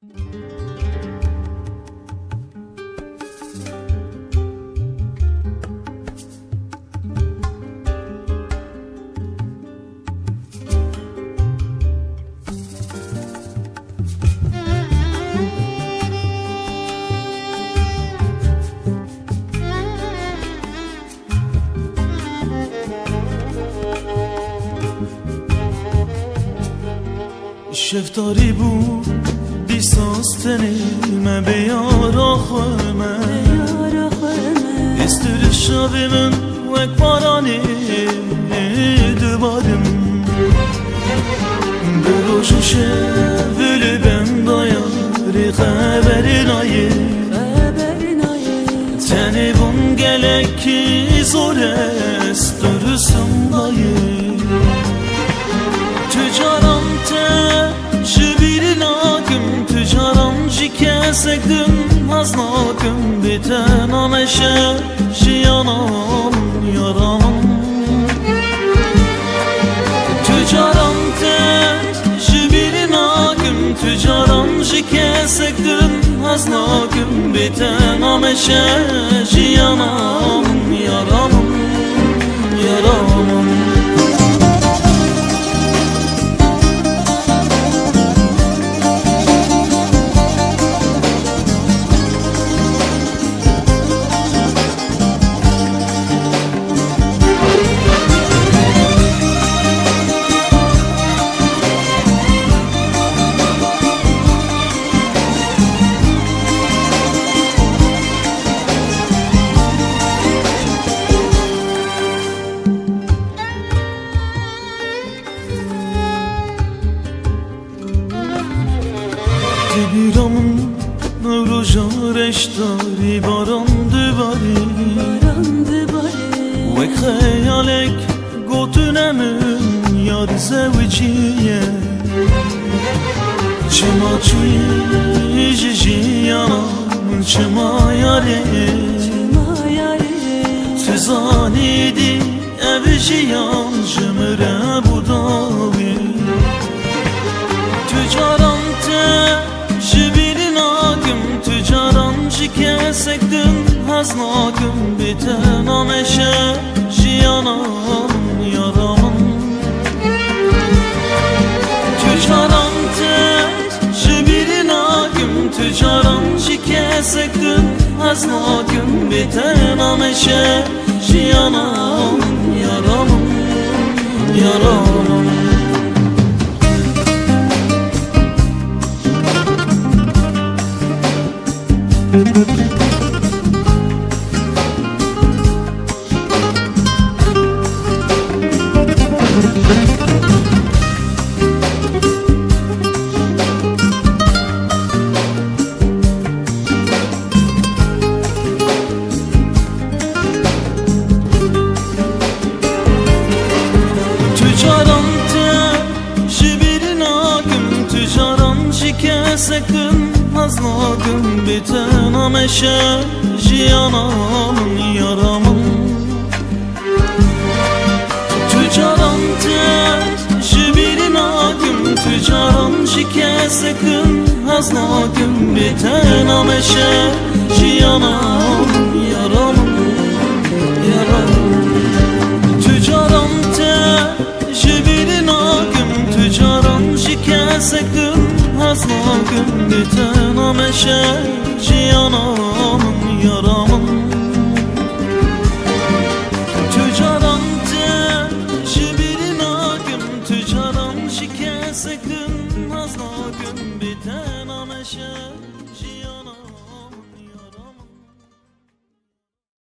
شفتاری بود دیساستنی من به یارا خوامه استر شب من وک بارانی دوبارم بروشش ولی بندایا ری خبری نایه تنی بون گلکی زور است درستم دایه تجارم ته شبیری ناکم تجارم جی کسکدم از ناکم بیتنامشه جیانم یارم تجارم ته شبیری ناکم تجارم جی کسکدم از ناکم بیتنامشه جیانم یارم یارم بیرامون نوروژا رشتاری باران دوباری وک خیالک گوتونمون یاد زوجیه چما چوی جیانم چما یاره تزانیدی او جیان جمره بوداوی تجارم ته شبیری ناکم تجارم جی کسکدم از ناکم بیتنامشه جیانم یارم تجارم ته شبیری ناکم تجارم جی کسکدم از ناکم بیتنامشه جیانم یارم یارم تجارم ته شبیری ناکم تجارم جی کسکدم از ناکم بیتنامشه جیانم یارم تجارم ته شبیری ناکم تجارم جی کسکدم از ناکم بیتنامشه جیانم یارم یارم تجارم ته شبیری ناکم تجارم جی کسکدم از ناکم بیتنامشه جیانم یارم تجارم ته شبیری ناکم تجارم جی کسکدم از ناکم بیتنامشه